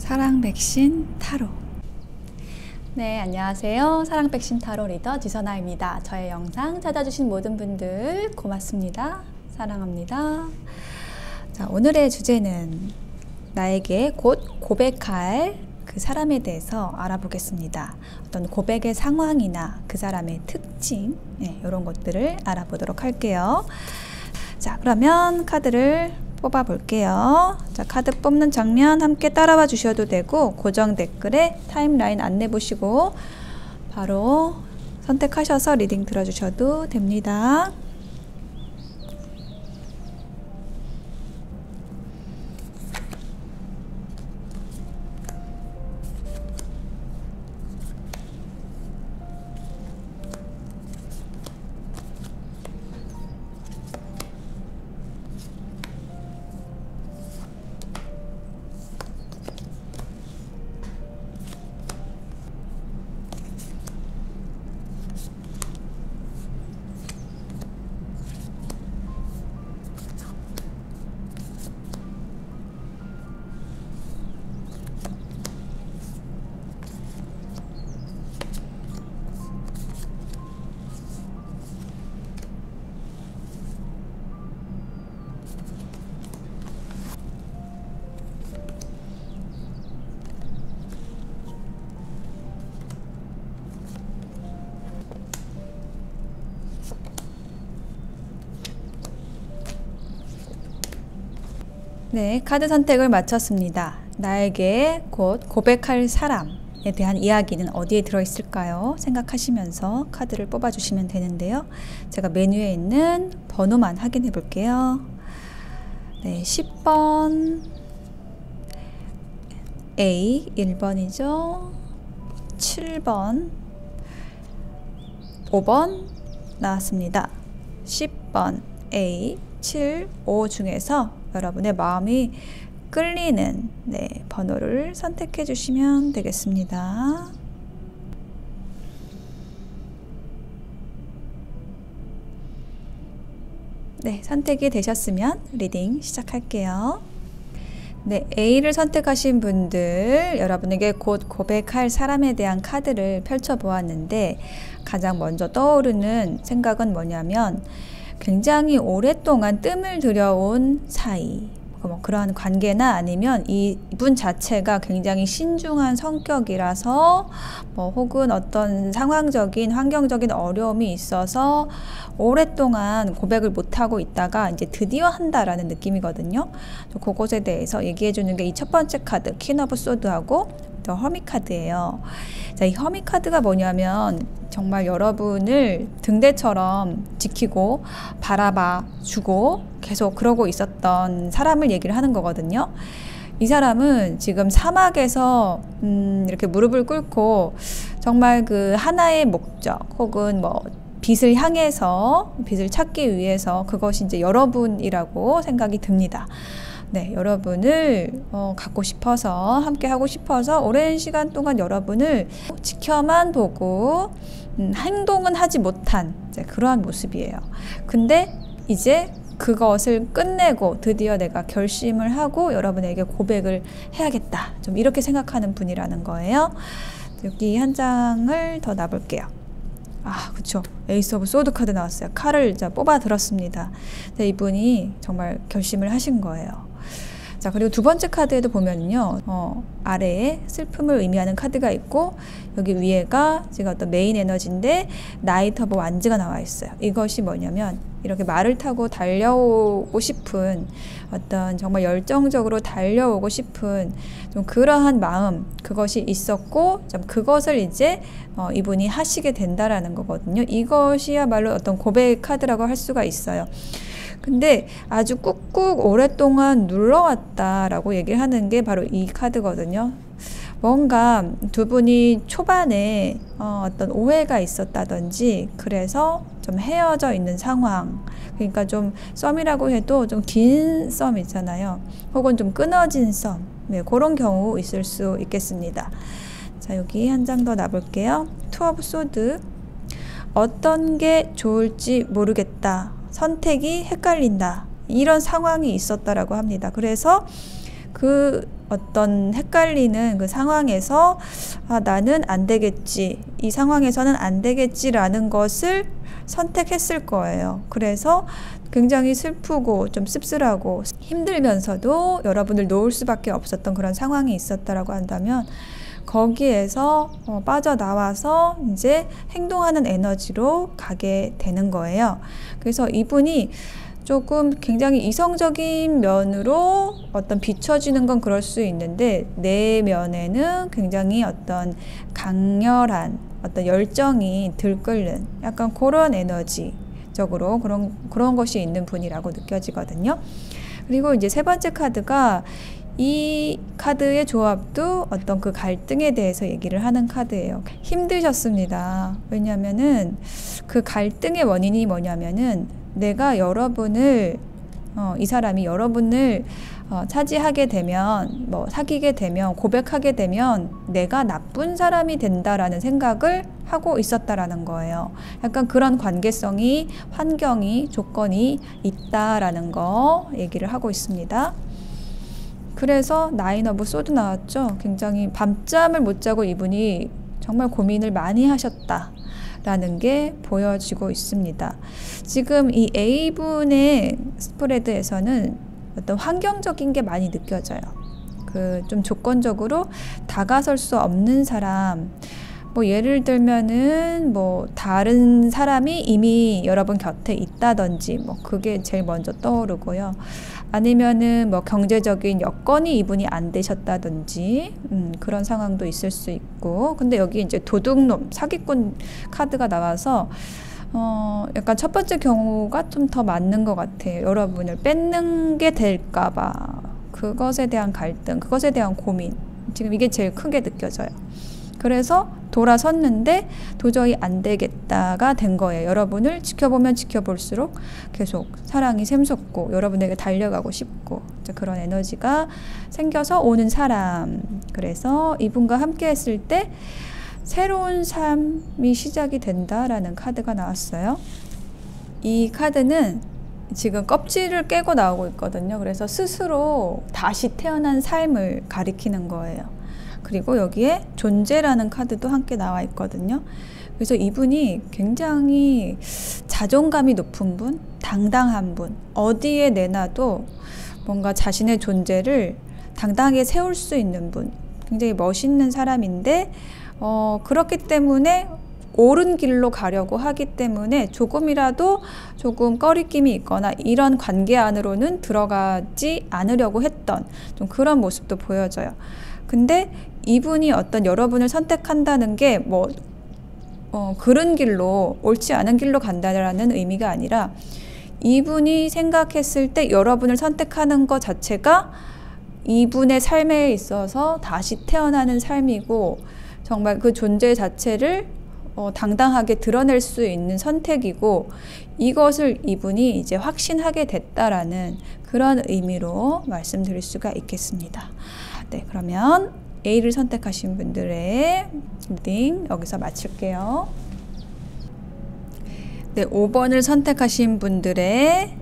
사랑 백신 타로. 네, 안녕하세요. 사랑 백신 타로 리더 지선아입니다. 저의 영상 찾아주신 모든 분들 고맙습니다. 사랑합니다. 자, 오늘의 주제는 나에게 곧 고백할 그 사람에 대해서 알아보겠습니다. 어떤 고백의 상황이나 그 사람의 특징, 이런 것들을 알아보도록 할게요. 자, 그러면 카드를 뽑아 볼게요. 자, 카드 뽑는 장면 함께 따라와 주셔도 되고, 고정 댓글에 타임라인 안내 보시고 바로 선택하셔서 리딩 들어주셔도 됩니다. 네, 카드 선택을 마쳤습니다. 나에게 곧 고백할 사람에 대한 이야기는 어디에 들어있을까요? 생각하시면서 카드를 뽑아주시면 되는데요. 제가 메뉴에 있는 번호만 확인해 볼게요. 네, 10번 A 1번이죠. 7번 5번 나왔습니다. 10번 A 7, 5 중에서 여러분의 마음이 끌리는 번호를 선택해 주시면 되겠습니다. 네, 선택이 되셨으면 리딩 시작할게요. 네, A를 선택하신 분들, 여러분에게 곧 고백할 사람에 대한 카드를 펼쳐보았는데 가장 먼저 떠오르는 생각은 뭐냐면 굉장히 오랫동안 뜸을 들여온 사이, 그러한 관계나 아니면 이분 자체가 굉장히 신중한 성격이라서 혹은 어떤 상황적인 환경적인 어려움이 있어서 오랫동안 고백을 못하고 있다가 이제 드디어 한다라는 느낌이거든요. 그것에 대해서 얘기해 주는 게 이 첫 번째 카드 퀸 오브 소드하고 더 허밋 카드예요. 자, 이 허밋 카드가 뭐냐면 정말 여러분을 등대처럼 지키고 바라봐 주고 계속 그러고 있었던 사람을 얘기를 하는 거거든요. 이 사람은 지금 사막에서 이렇게 무릎을 꿇고 정말 그 하나의 목적 혹은 빛을 향해서 빛을 찾기 위해서 그것이 이제 여러분이라고 생각이 듭니다. 네, 여러분을 갖고 싶어서 함께 하고 싶어서 오랜 시간 동안 여러분을 지켜만 보고 행동은 하지 못한 그러한 모습이에요. 근데 이제 그것을 끝내고 드디어 내가 결심을 하고 여러분에게 고백을 해야겠다. 좀 이렇게 생각하는 분이라는 거예요. 여기 한 장을 더 놔볼게요. 아, 그쵸. 에이스 오브 소드 카드 나왔어요. 칼을 뽑아 들었습니다. 이분이 정말 결심을 하신 거예요. 자, 그리고 두 번째 카드에도 보면요, 아래에 슬픔을 의미하는 카드가 있고 여기 위에가 지금 어떤 메인 에너지인데 나이트 오브 완즈가 나와 있어요. 이것이 뭐냐면 이렇게 말을 타고 달려오고 싶은 어떤 정말 열정적으로 달려오고 싶은 좀 그러한 마음, 그것이 있었고 좀 그것을 이제 이분이 하시게 된다라는 거거든요. 이것이야말로 어떤 고백 카드라고 할 수가 있어요. 근데 아주 꾹꾹 오랫동안 눌러왔다라고 얘기를 하는 게 바로 이 카드거든요. 뭔가 두 분이 초반에 어떤 오해가 있었다든지 그래서 좀 헤어져 있는 상황, 그러니까 좀 썸이라고 해도 좀 긴 썸 있잖아요. 혹은 좀 끊어진 썸, 그런 경우 있을 수 있겠습니다. 자, 여기 한 장 더 놔볼게요. 투 오브 소드. 어떤 게 좋을지 모르겠다. 선택이 헷갈린다. 이런 상황이 있었다라고 합니다. 그래서 그 어떤 헷갈리는 그 상황에서 나는 안 되겠지, 이 상황에서는 안 되겠지라는 것을 선택했을 거예요. 그래서 굉장히 슬프고 좀 씁쓸하고 힘들면서도 여러분을 놓을 수밖에 없었던 그런 상황이 있었다라고 한다면 거기에서 빠져나와서 이제 행동하는 에너지로 가게 되는 거예요. 그래서 이분이 조금 굉장히 이성적인 면으로 어떤 비춰지는 건 그럴 수 있는데 내면에는 굉장히 어떤 강렬한 어떤 열정이 들끓는 약간 그런 에너지적으로 그런 것이 있는 분이라고 느껴지거든요. 그리고 이제 세 번째 카드가 이 카드의 조합도 어떤 그 갈등에 대해서 얘기를 하는 카드예요. 힘드셨습니다. 왜냐면은 그 갈등의 원인이 뭐냐면은 내가 여러분을 이 사람이 여러분을 차지하게 되면 뭐 사귀게 되면 고백하게 되면 내가 나쁜 사람이 된다라는 생각을 하고 있었다라는 거예요. 약간 그런 관계성이 환경이 조건이 있다라는 거 얘기를 하고 있습니다. 그래서 나인 오브 소드 나왔죠. 굉장히 밤잠을 못 자고 이분이 정말 고민을 많이 하셨다라는 게 보여지고 있습니다. 지금 이 A분의 스프레드에서는 어떤 환경적인 게 많이 느껴져요. 그 좀 조건적으로 다가설 수 없는 사람, 뭐 예를 들면은 뭐 다른 사람이 이미 여러분 곁에 있다든지 뭐 그게 제일 먼저 떠오르고요. 아니면은 뭐 경제적인 여건이 이분이 안 되셨다든지 그런 상황도 있을 수 있고. 근데 여기 이제 도둑놈, 사기꾼 카드가 나와서 약간 첫 번째 경우가 좀 더 맞는 것 같아요. 여러분을 뺏는 게 될까봐 그것에 대한 갈등, 그것에 대한 고민, 지금 이게 제일 크게 느껴져요. 그래서 돌아섰는데 도저히 안 되겠다가 된 거예요. 여러분을 지켜보면 지켜볼수록 계속 사랑이 샘솟고 여러분에게 달려가고 싶고 그런 에너지가 생겨서 오는 사람. 그래서 이분과 함께 했을 때 새로운 삶이 시작이 된다라는 카드가 나왔어요. 이 카드는 지금 껍질을 깨고 나오고 있거든요. 그래서 스스로 다시 태어난 삶을 가리키는 거예요. 그리고 여기에 존재라는 카드도 함께 나와 있거든요. 그래서 이분이 굉장히 자존감이 높은 분, 당당한 분, 어디에 내놔도 뭔가 자신의 존재를 당당하게 세울 수 있는 분, 굉장히 멋있는 사람인데 그렇기 때문에 옳은 길로 가려고 하기 때문에 조금이라도 조금 꺼리낌이 있거나 이런 관계 안으로는 들어가지 않으려고 했던 좀 그런 모습도 보여져요. 근데 이분이 어떤 여러분을 선택한다는 게 뭐 그른 길로, 옳지 않은 길로 간다라는 의미가 아니라 이분이 생각했을 때 여러분을 선택하는 것 자체가 이분의 삶에 있어서 다시 태어나는 삶이고 정말 그 존재 자체를 당당하게 드러낼 수 있는 선택이고 이것을 이분이 이제 확신하게 됐다라는 그런 의미로 말씀드릴 수가 있겠습니다. 네, 그러면 A를 선택하신 분들의 리딩 여기서 마칠게요. 네, 5번을 선택하신 분들의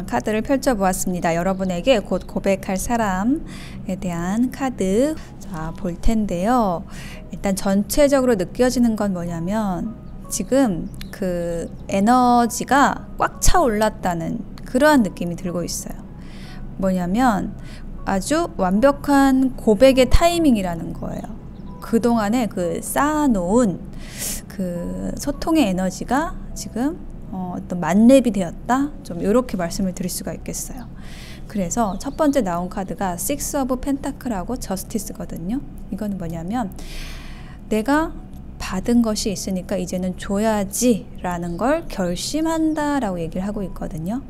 카드를 펼쳐보았습니다. 여러분에게 곧 고백할 사람에 대한 카드 볼 텐데요. 일단 전체적으로 느껴지는 건 뭐냐면 지금 그 에너지가 꽉 차 올랐다는 그러한 느낌이 들고 있어요. 뭐냐면 아주 완벽한 고백의 타이밍이라는 거예요. 그동안에 그 쌓아놓은 그 소통의 에너지가 지금 어떤 만렙이 되었다? 좀 이렇게 말씀을 드릴 수가 있겠어요. 그래서 첫 번째 나온 카드가 Six of Pentacle하고 Justice거든요. 이거는 뭐냐면 내가 받은 것이 있으니까 이제는 줘야지 라는 걸 결심한다 라고 얘기를 하고 있거든요.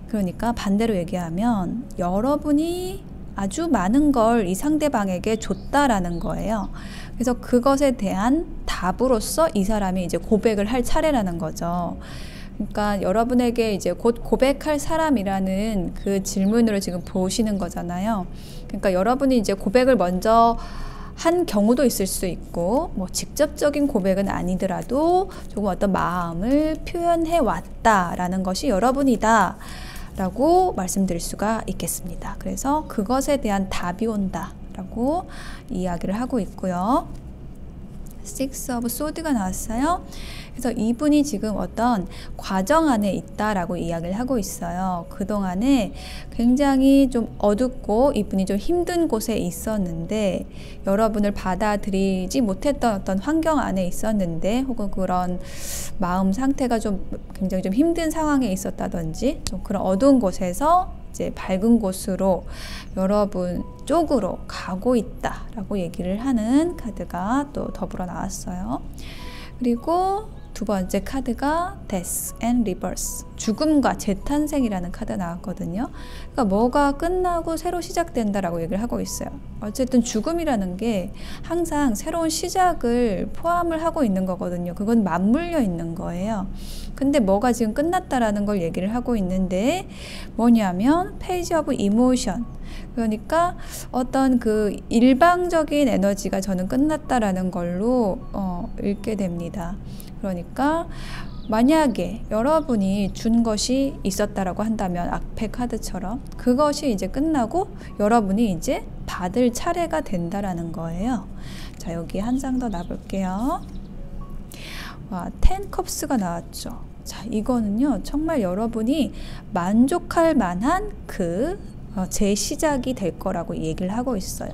그러니까 반대로 얘기하면 여러분이 아주 많은 걸 이 상대방에게 줬다라는 거예요. 그래서 그것에 대한 답으로서 이 사람이 이제 고백을 할 차례라는 거죠. 그러니까 여러분에게 이제 곧 고백할 사람이라는 그 질문으로 지금 보시는 거잖아요. 그러니까 여러분이 이제 고백을 먼저 한 경우도 있을 수 있고 뭐 직접적인 고백은 아니더라도 조금 어떤 마음을 표현해 왔다라는 것이 여러분이다 라고 말씀드릴 수가 있겠습니다. 그래서 그것에 대한 답이 온다 라고 이야기를 하고 있고요. Six of Swords가 나왔어요. 그래서 이분이 지금 어떤 과정 안에 있다라고 이야기를 하고 있어요. 그동안에 굉장히 좀 어둡고 이분이 좀 힘든 곳에 있었는데, 여러분을 받아들이지 못했던 어떤 환경 안에 있었는데, 혹은 그런 마음 상태가 좀 굉장히 좀 힘든 상황에 있었다든지, 좀 그런 어두운 곳에서 이제 밝은 곳으로 여러분 쪽으로 가고 있다라고 얘기를 하는 카드가 또 더불어 나왔어요. 그리고 두 번째 카드가 Death and Rebirth, 죽음과 재탄생이라는 카드가 나왔거든요. 그러니까 뭐가 끝나고 새로 시작된다라고 얘기를 하고 있어요. 어쨌든 죽음이라는 게 항상 새로운 시작을 포함을 하고 있는 거거든요. 그건 맞물려 있는 거예요. 근데 뭐가 지금 끝났다라는 걸 얘기를 하고 있는데, 뭐냐면 페이지 오브 이모션, 그러니까 어떤 그 일방적인 에너지가 저는 끝났다라는 걸로 읽게 됩니다. 그러니까 만약에 여러분이 준 것이 있었다라고 한다면 앞에 카드처럼 그것이 이제 끝나고 여러분이 이제 받을 차례가 된다라는 거예요. 자, 여기 한 장 더 놔볼게요. 와, 10 컵스가 나왔죠. 자, 이거는요 정말 여러분이 만족할 만한 그 재시작이 될 거라고 얘기를 하고 있어요.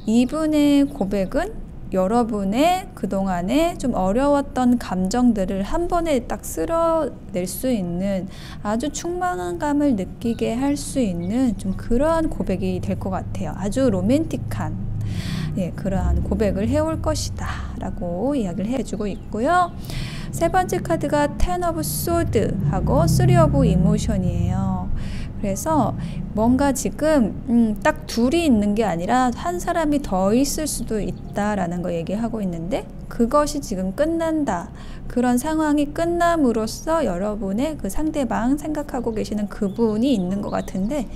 이분의 고백은 여러분의 그동안에 좀 어려웠던 감정들을 한 번에 딱 쓸어낼 수 있는, 아주 충만감을 느끼게 할 수 있는 좀 그러한 고백이 될 것 같아요. 아주 로맨틱한 그러한 고백을 해올 것이다 라고 이야기를 해주고 있고요. 세 번째 카드가 Ten of Swords 하고 Three of Emotion이에요. 그래서 뭔가 지금 딱 둘이 있는 게 아니라 한 사람이 더 있을 수도 있다라는 거 얘기하고 있는데, 그것이 지금 끝난다. 그런 상황이 끝남으로써 여러분의 그 상대방 생각하고 계시는 그분이 있는 것 같은데,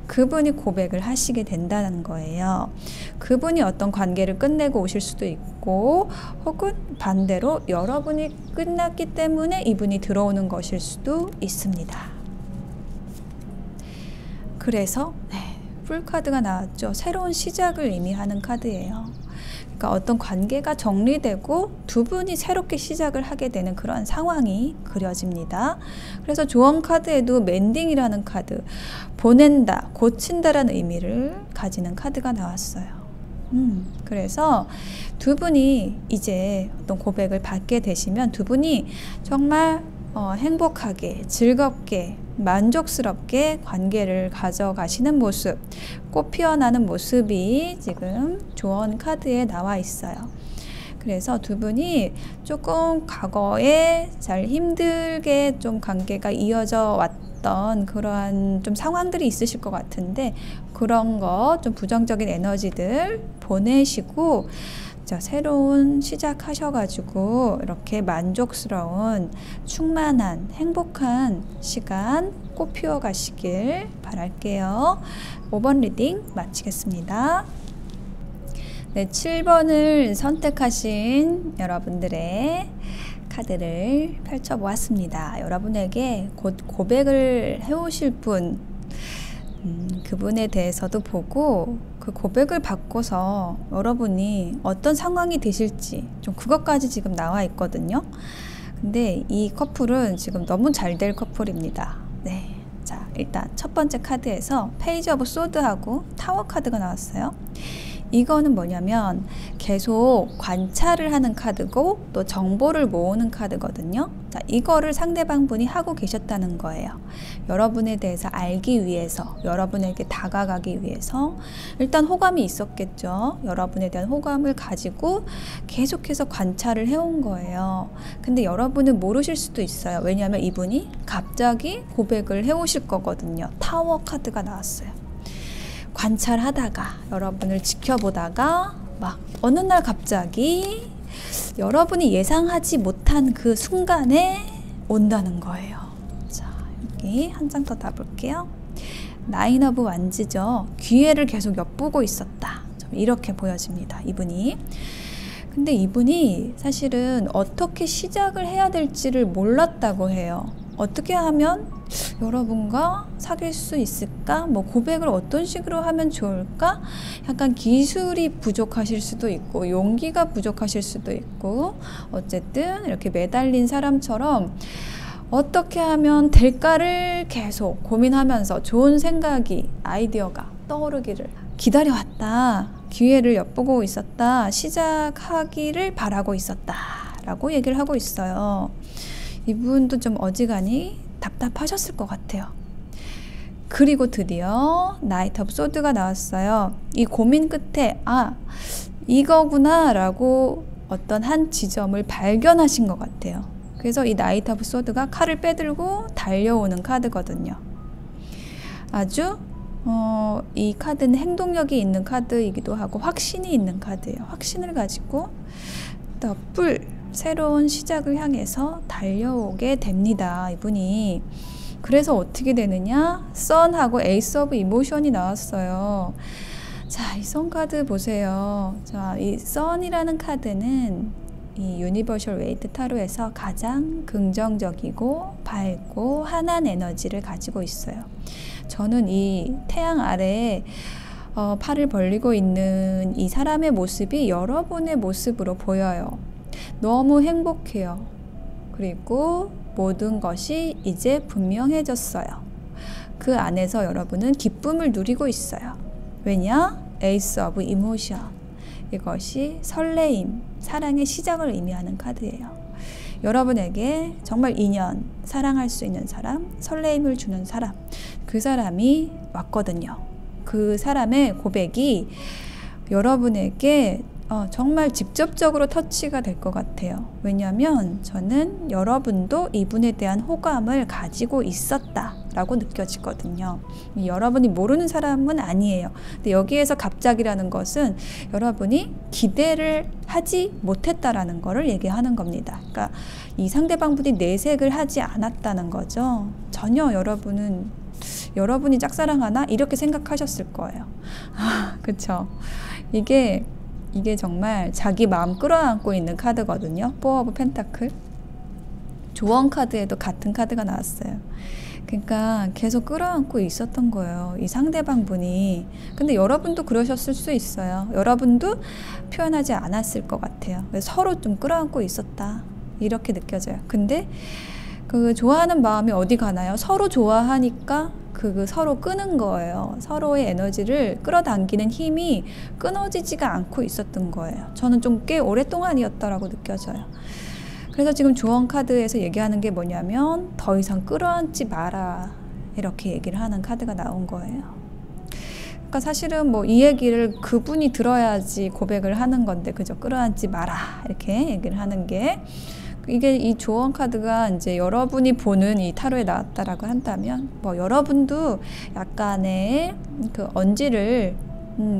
그분이 고백을 하시게 된다는 거예요. 그분이 어떤 관계를 끝내고 오실 수도 있고, 혹은 반대로 여러분이 끝났기 때문에 이분이 들어오는 것일 수도 있습니다. 그래서 풀카드가 나왔죠. 새로운 시작을 의미하는 카드예요. 그러니까 어떤 관계가 정리되고 두 분이 새롭게 시작을 하게 되는 그런 상황이 그려집니다. 그래서 조언 카드에도 멘딩이라는 카드, 보낸다, 고친다라는 의미를 가지는 카드가 나왔어요. 그래서 두 분이 이제 어떤 고백을 받게 되시면 두 분이 정말 행복하게, 즐겁게, 만족스럽게 관계를 가져가시는 모습, 꽃 피어나는 모습이 지금 조언 카드에 나와 있어요. 그래서 두 분이 조금 과거에 잘 힘들게 좀 관계가 이어져 왔던 그러한 좀 상황들이 있으실 것 같은데, 그런 거 좀 부정적인 에너지들 보내시고 새로운 시작하셔가지고 이렇게 만족스러운 충만한 행복한 시간 꽃 피워 가시길 바랄게요. 5번 리딩 마치겠습니다. 네, 7번을 선택하신 여러분들의 카드를 펼쳐보았습니다. 여러분에게 곧 고백을 해오실 분, 그분에 대해서도 보고 그 고백을 받고서 여러분이 어떤 상황이 되실지 좀 그것까지 지금 나와 있거든요. 근데 이 커플은 지금 너무 잘 될 커플입니다. 네, 자, 일단 첫 번째 카드에서 페이지 오브 소드하고 타워 카드가 나왔어요. 이거는 뭐냐면 계속 관찰을 하는 카드고 또 정보를 모으는 카드거든요. 자, 이거를 상대방 분이 하고 계셨다는 거예요. 여러분에 대해서 알기 위해서, 여러분에게 다가가기 위해서 일단 호감이 있었겠죠. 여러분에 대한 호감을 가지고 계속해서 관찰을 해온 거예요. 근데 여러분은 모르실 수도 있어요. 왜냐하면 이분이 갑자기 고백을 해오실 거거든요. 타워 카드가 나왔어요. 관찰하다가 여러분을 지켜보다가 막 어느 날 갑자기 여러분이 예상하지 못한 그 순간에 온다는 거예요. 자, 여기 한 장 더 놔볼게요. 나인 오브 완즈죠. 기회를 계속 엿보고 있었다. 좀 이렇게 보여집니다. 이분이. 근데 이분이 사실은 어떻게 시작을 해야 될지를 몰랐다고 해요. 어떻게 하면 여러분과 사귈 수 있을까? 뭐 고백을 어떤 식으로 하면 좋을까? 약간 기술이 부족하실 수도 있고 용기가 부족하실 수도 있고 어쨌든 이렇게 매달린 사람처럼 어떻게 하면 될까를 계속 고민하면서 좋은 생각이 아이디어가 떠오르기를 기다려왔다. 기회를 엿보고 있었다. 시작하기를 바라고 있었다. 라고 얘기를 하고 있어요. 이분도 좀 어지간히 답답하셨을 것 같아요. 그리고 드디어 나이트 오브 소드가 나왔어요. 이 고민 끝에 이거구나 라고 어떤 한 지점을 발견하신 것 같아요. 그래서 이 나이트 오브 소드가 칼을 빼들고 달려오는 카드거든요. 아주 이 카드는 행동력이 있는 카드이기도 하고 확신이 있는 카드예요. 확신을 가지고 새로운 시작을 향해서 달려오게 됩니다. 이분이. 그래서 어떻게 되느냐? 선하고 에이스 오브 이모션이 나왔어요. 자, 이 선 카드 보세요. 자, 이 선이라는 카드는 이 유니버셜 웨이트 타로에서 가장 긍정적이고 밝고 환한 에너지를 가지고 있어요. 저는 이 태양 아래에 팔을 벌리고 있는 이 사람의 모습이 여러분의 모습으로 보여요. 너무 행복해요. 그리고 모든 것이 이제 분명해졌어요. 그 안에서 여러분은 기쁨을 누리고 있어요. 왜냐? 에이스 오브 이모션. 이것이 설레임, 사랑의 시작을 의미하는 카드예요. 여러분에게 정말 인연, 사랑할 수 있는 사람, 설레임을 주는 사람, 그 사람이 왔거든요. 그 사람의 고백이 여러분에게 정말 직접적으로 터치가 될 것 같아요. 왜냐하면 저는 여러분도 이분에 대한 호감을 가지고 있었다라고 느껴지거든요. 여러분이 모르는 사람은 아니에요. 근데 여기에서 갑자기라는 것은 여러분이 기대를 하지 못했다라는 것을 얘기하는 겁니다. 그러니까 이 상대방분이 내색을 하지 않았다는 거죠. 전혀 여러분이 짝사랑하나? 이렇게 생각하셨을 거예요. 그쵸? 이게 정말 자기 마음 끌어안고 있는 카드거든요. 4 오브 펜타클. 조언 카드에도 같은 카드가 나왔어요. 그러니까 계속 끌어안고 있었던 거예요. 이 상대방 분이. 근데 여러분도 그러셨을 수 있어요. 여러분도 표현하지 않았을 것 같아요. 서로 좀 끌어안고 있었다. 이렇게 느껴져요. 근데 그 좋아하는 마음이 어디 가나요? 서로 좋아하니까 서로 끄는 거예요. 서로의 에너지를 끌어당기는 힘이 끊어지지가 않고 있었던 거예요. 저는 좀 꽤 오랫동안이었다라고 느껴져요. 그래서 지금 조언 카드에서 얘기하는 게 뭐냐면 더 이상 끌어안지 마라. 이렇게 얘기를 하는 카드가 나온 거예요. 그러니까 사실은 뭐 이 얘기를 그분이 들어야지 고백을 하는 건데 그저 끌어안지 마라. 이렇게 얘기를 하는 게 이게 이 조언 카드가 이제 여러분이 보는 이 타로에 나왔다라고 한다면 뭐 여러분도 약간의 그 언지를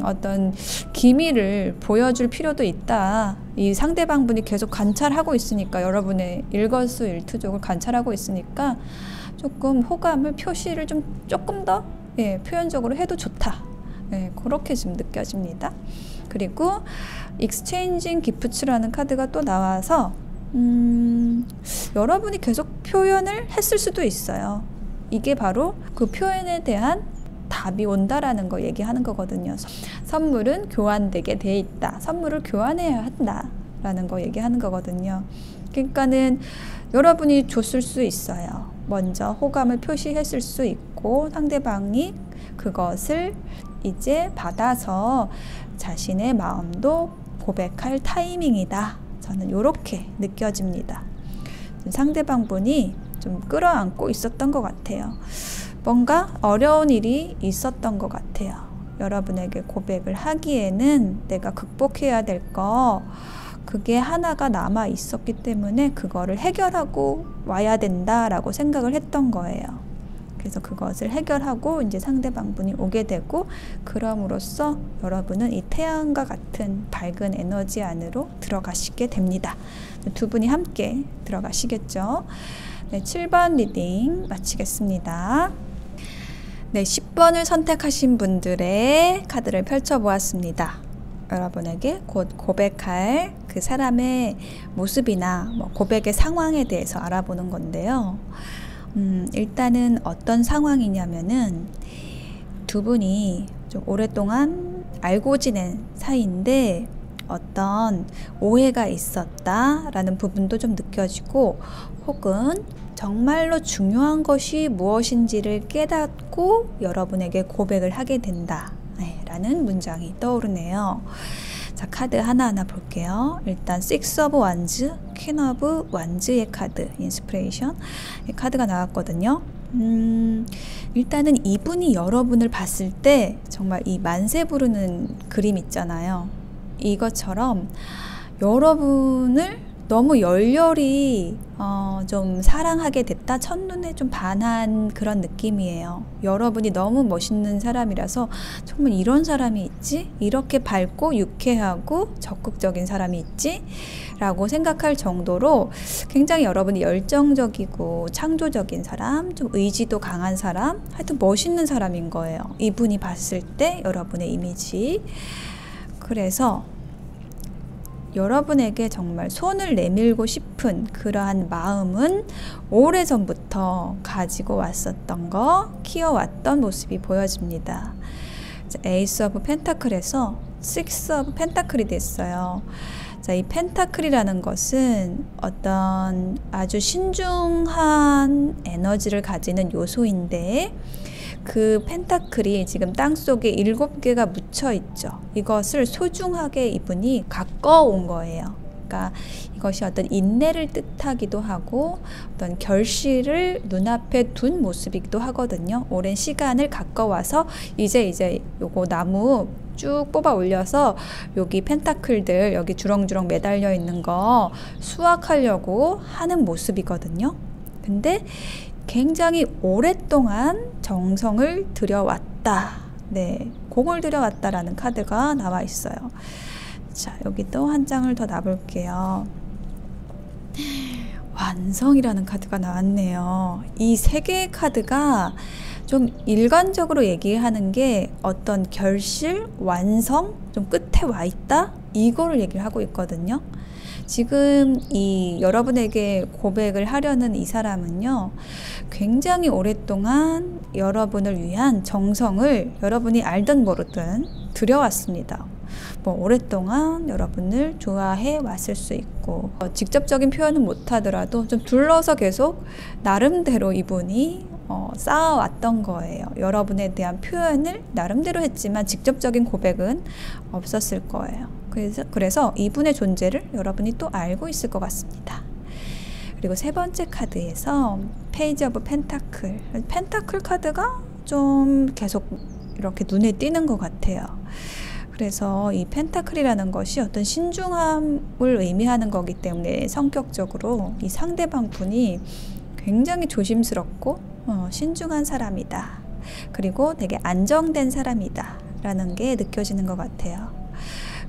어떤 기미를 보여줄 필요도 있다. 이 상대방분이 계속 관찰하고 있으니까 여러분의 일거수일투족을 관찰하고 있으니까 조금 호감을 표시를 조금 더 표현적으로 해도 좋다. 그렇게 좀 느껴집니다. 그리고 익스체인징 기프츠라는 카드가 또 나와서 여러분이 계속 표현을 했을 수도 있어요. 이게 바로 그 표현에 대한 답이 온다라는 거 얘기하는 거거든요. 선물은 교환되게 돼 있다. 선물을 교환해야 한다라는 거 얘기하는 거거든요. 그러니까는 여러분이 줬을 수 있어요. 먼저 호감을 표시했을 수 있고 상대방이 그것을 이제 받아서 자신의 마음도 고백할 타이밍이다. 저는 이렇게 느껴집니다. 상대방분이 좀 끌어안고 있었던 것 같아요. 뭔가 어려운 일이 있었던 것 같아요. 여러분에게 고백을 하기에는 내가 극복해야 될 거 그게 하나가 남아 있었기 때문에 그거를 해결하고 와야 된다라고 생각을 했던 거예요. 그래서 그것을 해결하고 이제 상대방분이 오게 되고 그럼으로써 여러분은 이 태양과 같은 밝은 에너지 안으로 들어가시게 됩니다. 두 분이 함께 들어가시겠죠. 네, 7번 리딩 마치겠습니다. 네, 10번을 선택하신 분들의 카드를 펼쳐보았습니다. 여러분에게 곧 고백할 그 사람의 모습이나 고백의 상황에 대해서 알아보는 건데요. 일단은 어떤 상황이냐면은 두 분이 좀 오랫동안 알고 지낸 사이인데 어떤 오해가 있었다라는 부분도 좀 느껴지고, 혹은 정말로 중요한 것이 무엇인지를 깨닫고 여러분에게 고백을 하게 된다, 라는 문장이 떠오르네요. 자, 카드 하나하나 볼게요. 일단 Six of Wands, Queen of Wands의 카드, 인스피레이션 이 카드가 나왔거든요. 일단은 이분이 여러분을 봤을 때 정말 이 만세 부르는 그림 있잖아요. 이것처럼 여러분을 너무 열렬히 좀 사랑하게 됐다, 첫눈에 좀 반한 그런 느낌이에요. 여러분이 너무 멋있는 사람이라서 정말 이런 사람이 있지? 이렇게 밝고 유쾌하고 적극적인 사람이 있지? 라고 생각할 정도로 굉장히 여러분이 열정적이고 창조적인 사람, 좀 의지도 강한 사람, 하여튼 멋있는 사람인 거예요. 이분이 봤을 때 여러분의 이미지. 그래서 여러분에게 정말 손을 내밀고 싶은 그러한 마음은 오래전부터 가지고 왔었던 거, 키워왔던 모습이 보여집니다. 에이스 오브 펜타클에서 식스 오브 펜타클이 됐어요. 자, 이 펜타클이라는 것은 어떤 아주 신중한 에너지를 가지는 요소인데, 그 펜타클이 지금 땅속에 7개가 묻혀 있죠. 이것을 소중하게 이분이 가까운 거예요. 그러니까 이것이 어떤 인내를 뜻하기도 하고 어떤 결실을 눈앞에 둔 모습이기도 하거든요. 오랜 시간을 가까워서 이제 요거 나무 쭉 뽑아 올려서 여기 펜타클들 여기 주렁주렁 매달려 있는 거 수확하려고 하는 모습이거든요. 근데 굉장히 오랫동안 정성을 들여왔다. 공을 들여왔다라는 카드가 나와 있어요. 자, 여기 또 한 장을 더 놔볼게요. 완성이라는 카드가 나왔네요. 이 세 개의 카드가 좀 일관적으로 얘기하는 게 어떤 결실, 완성, 좀 끝에 와 있다? 이거를 얘기를 하고 있거든요. 지금 이 여러분에게 고백을 하려는 이 사람은요, 굉장히 오랫동안 여러분을 위한 정성을 여러분이 알든 모르든 들여왔습니다. 뭐 오랫동안 여러분을 좋아해 왔을 수 있고, 직접적인 표현은 못하더라도 좀 둘러서 계속 나름대로 이분이 쌓아왔던 거예요. 여러분에 대한 표현을 나름대로 했지만 직접적인 고백은 없었을 거예요. 그래서 이분의 존재를 여러분이 또 알고 있을 것 같습니다. 그리고 세 번째 카드에서 페이지 오브 펜타클, 펜타클 카드가 좀 계속 이렇게 눈에 띄는 것 같아요. 그래서 이 펜타클이라는 것이 어떤 신중함을 의미하는 거기 때문에 성격적으로 이 상대방 분이 굉장히 조심스럽고 신중한 사람이다. 그리고 되게 안정된 사람이다 라는 게 느껴지는 것 같아요.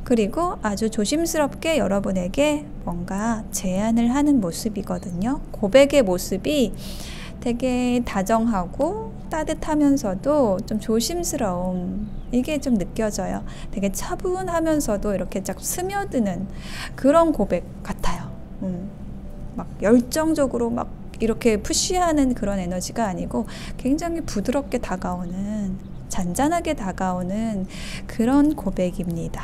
그리고 아주 조심스럽게 여러분에게 뭔가 제안을 하는 모습이거든요. 고백의 모습이 되게 다정하고 따뜻하면서도 좀 조심스러움, 이게 좀 느껴져요. 되게 차분하면서도 이렇게 쫙 스며드는 그런 고백 같아요. 막 열정적으로 막 이렇게 푸시하는 그런 에너지가 아니고 굉장히 부드럽게 다가오는, 잔잔하게 다가오는 그런 고백입니다.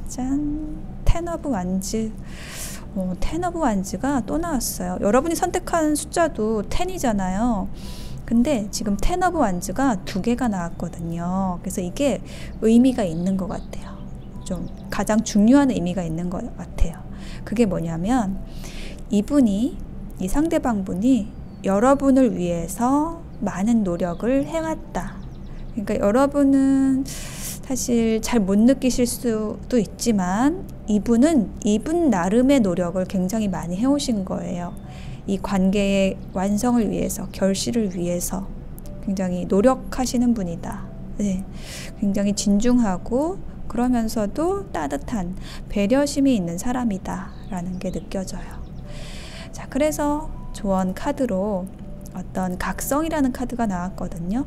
짠! 텐 오브 완즈. 텐 오브 완즈가 또 나왔어요. 여러분이 선택한 숫자도 10이잖아요. 근데 지금 텐 오브 완즈가 2개가 나왔거든요. 그래서 이게 의미가 있는 것 같아요. 좀 가장 중요한 의미가 있는 것 같아요. 그게 뭐냐면 이 상대방 분이 여러분을 위해서 많은 노력을 해왔다. 그러니까 여러분은 사실 잘 못 느끼실 수도 있지만 이분 나름의 노력을 굉장히 많이 해오신 거예요. 이 관계의 완성을 위해서, 결실을 위해서 굉장히 노력하시는 분이다. 네, 굉장히 진중하고 그러면서도 따뜻한 배려심이 있는 사람이다 라는 게 느껴져요. 자, 그래서 조언 카드로 어떤 각성이라는 카드가 나왔거든요.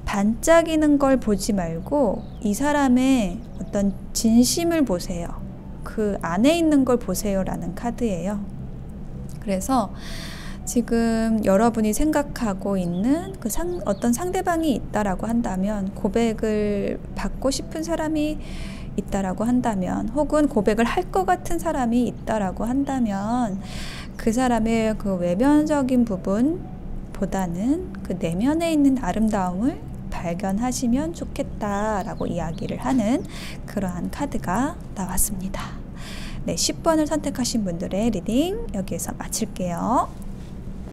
반짝이는 걸 보지 말고 이 사람의 어떤 진심을 보세요. 그 안에 있는 걸 보세요 라는 카드예요. 그래서 지금 여러분이 생각하고 있는 그 어떤 상대방이 있다라고 한다면, 고백을 받고 싶은 사람이 있다라고 한다면, 혹은 고백을 할 것 같은 사람이 있다라고 한다면, 그 사람의 그 외면적인 부분보다는 그 내면에 있는 아름다움을 발견하시면 좋겠다라고 이야기를 하는 그러한 카드가 나왔습니다. 네, 10번을 선택하신 분들의 리딩 여기에서 마칠게요.